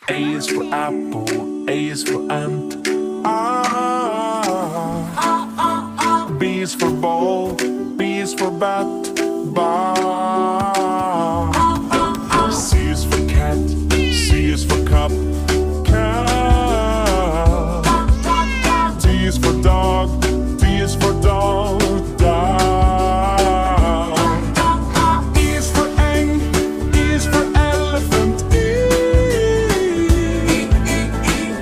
A is for apple, A is for ant. Ah. B is for ball, B is for bat. Ba. C is for cat, C is for cup. Cat. D is for dog, D is for dog. Dog. E is for eng, E is for elephant.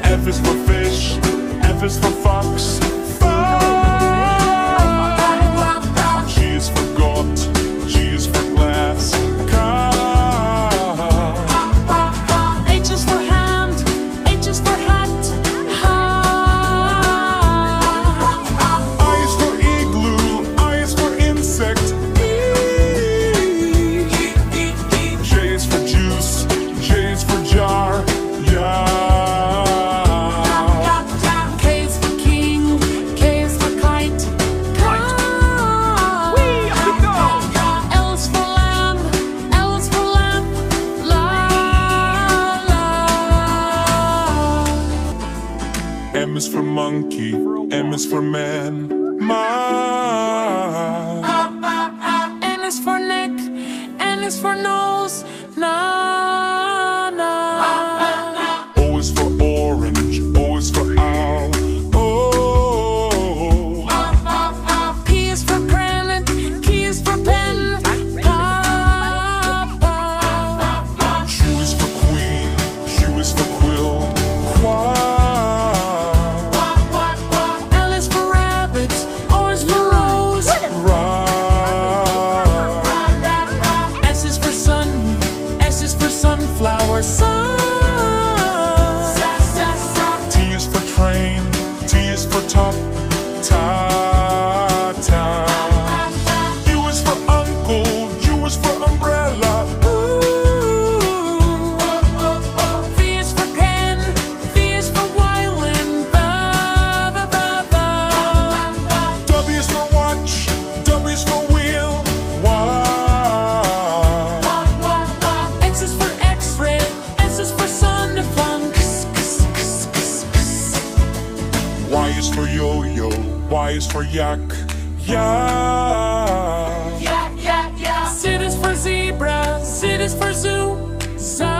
F is for fish, F is for fox. G is for goat, G is for glass. H is for hand, H is for hat. I is for igloo, I is for insect. J is for juice, J is for jar. Yeah. K is for king, K is for kite. L is for lamb, L is for lamp. La la. M is for monkey, M is for man. Man. N is for neck, N is for nose. Na na. O is for orange, O is for owl. Oh. P is for parrot, Q is for pen. Papa. Q is for queen, Q is for quill. Quack. L is for rabbit, O is for rose. Right. S is for sun, S is for sunflower. Sun. T is for train, T is for top. Ta ta. U is for uncle, U is for umbrella. V is for pen, V is for violin. Ba ba ba ba. W is for watch, W is for wheel. Wow. X is for X-ray, S is for sun. Fun. Y is for yo-yo, Y is for yak. Yak. Z is for zebra, Z is for zoo. Za.